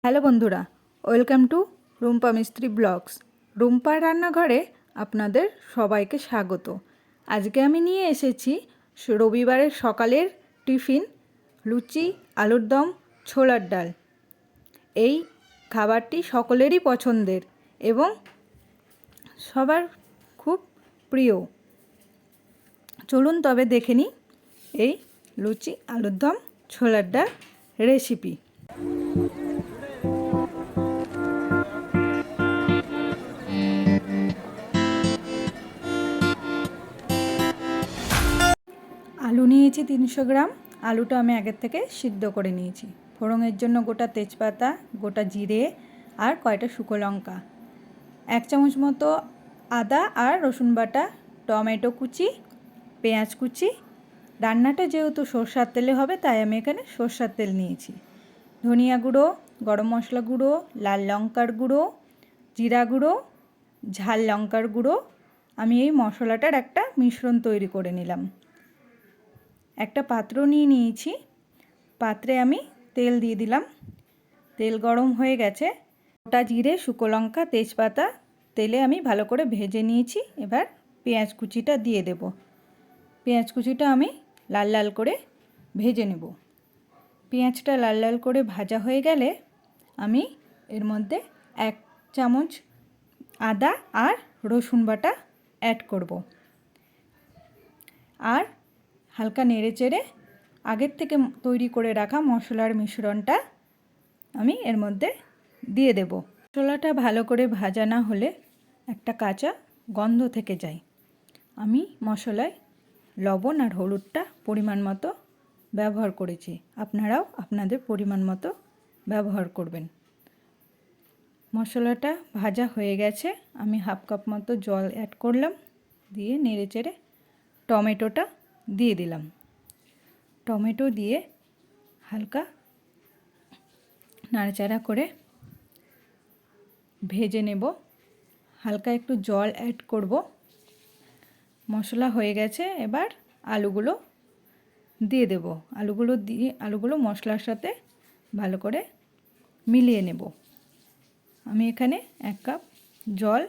Hello বন্ধুরা, welcome to Rumpa মিস্ত্রি blogs. রুম্পার রান্নাঘরে আপনাদের সবাইকে স্বাগত। আজকে আমি নিয়ে এসেছি রবিবারের সকালের টিফিন লুচি, আলুর দম, ছোলার ডাল। এই খাবারটি সকলেরই পছন্দের এবং সবার খুব প্রিয়। চলুন তবে দেখে নিই এই লুচি, আলুর দম, ছোলার ডাল রেসিপি। আলু নিয়েছি 300 গ্রাম। আলুটা আমি আগের থেকে সিদ্ধ করে নিয়েছি। ফোড়নের জন্য গোটা তেজপাতা, গোটা জিরে আর কয়টা শুকনো লঙ্কা, 1 চামচ মতো আদা আর রসুন বাটা, টমেটো কুচি, পেঁয়াজ কুচি। রান্নাটা যেহেতু সরষের তেলে হবে তাই আমি এখানে সরষের তেল নিয়েছি। ধনিয়া গুঁড়ো, গরম মশলা গুঁড়ো, লাল লঙ্কার গুঁড়ো, জিরা গুঁড়ো, ঝাল লঙ্কার গুঁড়ো। আমি এই মশলাটার একটা মিশ্রণ তৈরি করে নিলাম। একটা পাত্র নিয়ে নিয়েছি, পাত্রে আমি তেল দিয়ে দিলাম। তেল গরম হয়ে গেছে। গোটা জিরে, শুকনো লঙ্কা, তেজপাতা তেলে আমি ভালো করে ভেজে নিয়েছি। এবার পেঁয়াজ কুচিটা দিয়ে দেব। পেঁয়াজ কুচিটা আমি লাল লাল করে ভেজে নেব। পেঁয়াজটা লাল লাল করে ভাজা হয়ে গেলে আমি এর মধ্যে 1 চামচ আদা আর রসুন বাটা অ্যাড করব। আর হালকা নেড়ে চেড়ে আগের থেকে তৈরি করে রাখা মশলার মিশ্রণটা আমি এর মধ্যে দিয়ে দেব। মশলাটা ভালো করে ভাজা না হলে একটা কাঁচা গন্ধ থেকে যায়। আমি মশলায় লবণ আর হলুদটা পরিমাণ মতো ব্যবহার করেছি। আপনারাও আপনাদের পরিমাণ মতো ব্যবহার করবেন। মশলাটা ভাজা হয়ে গেছে। আমি 1/2 কাপ মতো জল অ্যাড করলাম, দিয়ে নেড়ে চেড়ে টমেটোটা দিয়ে দিলাম। টমেটো দিয়ে হালকা নাড়াচাড়া করে ভেজে নেব। হালকা একটু জল অ্যাড করব। মশলা হয়ে গেছে, এবার আলুগুলো দিয়ে দেব। আলুগুলো মশলার সাথে ভালো করে মিলিয়ে নেব। আমি এখানে 1 কাপ জল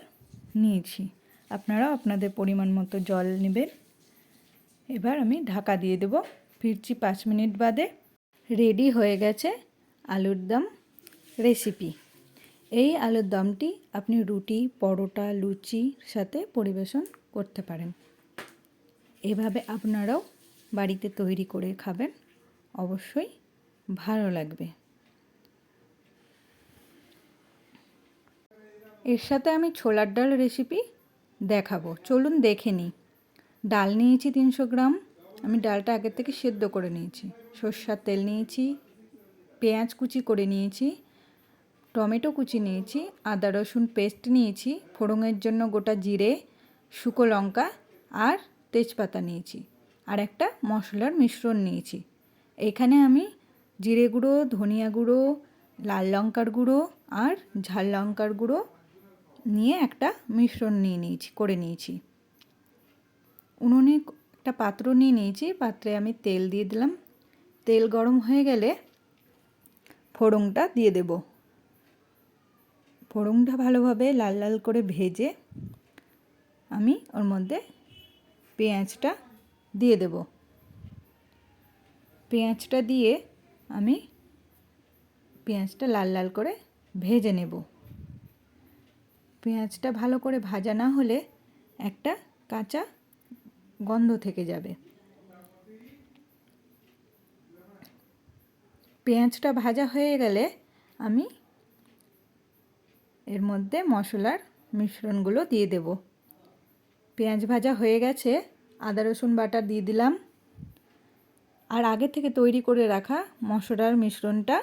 নিয়েছি, আপনারাও আপনাদের পরিমাণ মতো জল নেবেন। এবার আমি ঢাকা দিয়ে দেব। ফিরছি 5 মিনিট বাদে। রেডি হয়ে গেছে আলুর দম রেসিপি। এই আলুর দমটি আপনি রুটি, পরোটা, লুচির সাথে পরিবেশন করতে পারেন। এভাবে আপনারাও বাড়িতে তৈরি করে খাবেন, অবশ্যই ভালো লাগবে। এর সাথে আমি ছোলার ডাল রেসিপি দেখাবো, চলুন দেখে নিই। ডাল নিয়েছি 300 গ্রাম। আমি ডালটা আগের থেকে সেদ্ধ করে নিয়েছি। সরষের তেল নিয়েছি, পেঁয়াজ কুচি করে নিয়েছি, টমেটো কুচি নিয়েছি, আদা রসুন পেস্ট নিয়েছি, ফোড়নের জন্য গোটা জিরে, শুকনো লঙ্কা আর তেজপাতা নিয়েছি, আর একটা মশলার মিশ্রণ নিয়েছি। এখানে আমি জিরে গুঁড়ো, ধনিয়া গুঁড়ো, লাল লঙ্কার গুঁড়ো আর ঝাল লঙ্কার গুঁড়ো নিয়ে একটা মিশ্রণ করে নিয়েছি। উনুনে একটা পাত্র নিয়ে নিয়েছি, পাত্রে আমি তেল দিয়ে দিলাম। তেল গরম হয়ে গেলে ফোড়নটা দিয়ে দেব। ফোড়নটা ভালোভাবে লাল লাল করে ভেজে আমি ওর মধ্যে পেঁয়াজটা দিয়ে দেব। পেঁয়াজটা দিয়ে আমি পেঁয়াজটা লাল লাল করে ভেজে নেব। পেঁয়াজটা ভালো করে ভাজা না হলে একটা কাঁচা গন্ধ থেকে যাবে। পেঁয়াজটা ভাজা হয়ে গেলে আমি এর মধ্যে মশলার মিশ্রণগুলো দিয়ে দেব। পেঁয়াজ ভাজা হয়ে গেছে, আদা রসুন বাটা দিয়ে দিলাম। আর আগে থেকে তৈরি করে রাখা মশলার মিশ্রণটা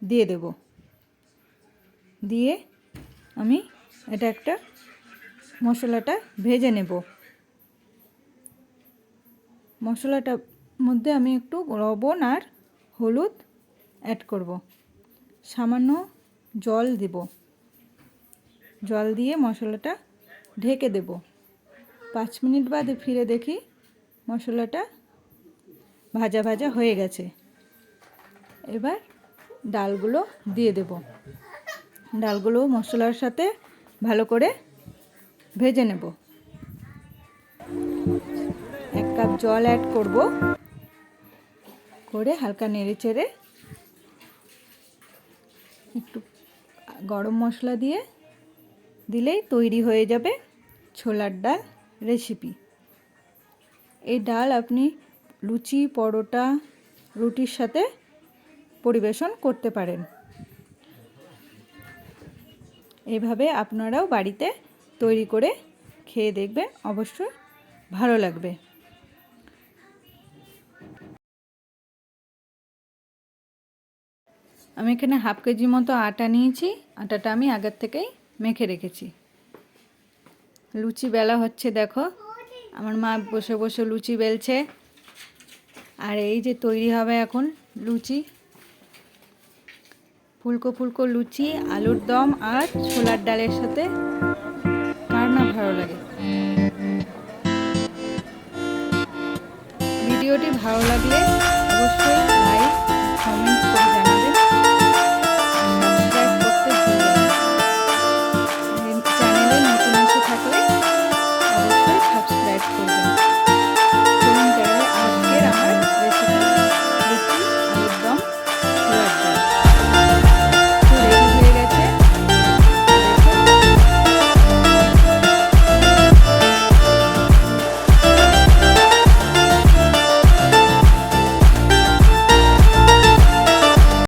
দিয়ে দেব। দিয়ে আমি একটা মশলাটা ভেজে নেব। মশলাটার মধ্যে আমি একটু লবণ আর হলুদ অ্যাড করব। সামান্য জল দেব। জল দিয়ে মশলাটা ঢেকে দেব। 5 মিনিট বাদে ফিরে দেখি মশলাটা ভাজা ভাজা হয়ে গেছে। এবার ডালগুলো দিয়ে দেব। ডালগুলো মশলার সাথে ভালো করে ভেজে নেব। 1 কাপ জল অ্যাড করব, করে হালকা নেড়ে চেড়ে একটু গরম মশলা দিলেই তৈরি হয়ে যাবে ছোলার ডাল রেসিপি। এই ডাল আপনি লুচি, পরোটা, রুটির সাথে পরিবেশন করতে পারেন। এভাবে আপনারাও বাড়িতে তৈরি করে খেয়ে দেখবেন, অবশ্যই ভালো লাগবে। আমি এখানে হাফ কেজি মতো আটা নিয়েছি। আটাটা আমি আগের থেকেই মেখে রেখেছি। লুচি বেলা হচ্ছে, দেখো আমার মা বসে বসে লুচি বেলছে। আর এই যে তৈরি হবে এখন লুচি, ফুলকো ফুলকো লুচি, আলুর দম আর ছোলার ডালের সাথে কার না ভালো লাগে। ভিডিওটি ভালো লাগলে অবশ্যই লাইক, কমেন্ট করে জানাবেন। সাবস্ক্রাইব করতে ভুলবেন না। চ্যানেলে নতুন এসে থাকলে অবশ্যই সাবস্ক্রাইব করবেন।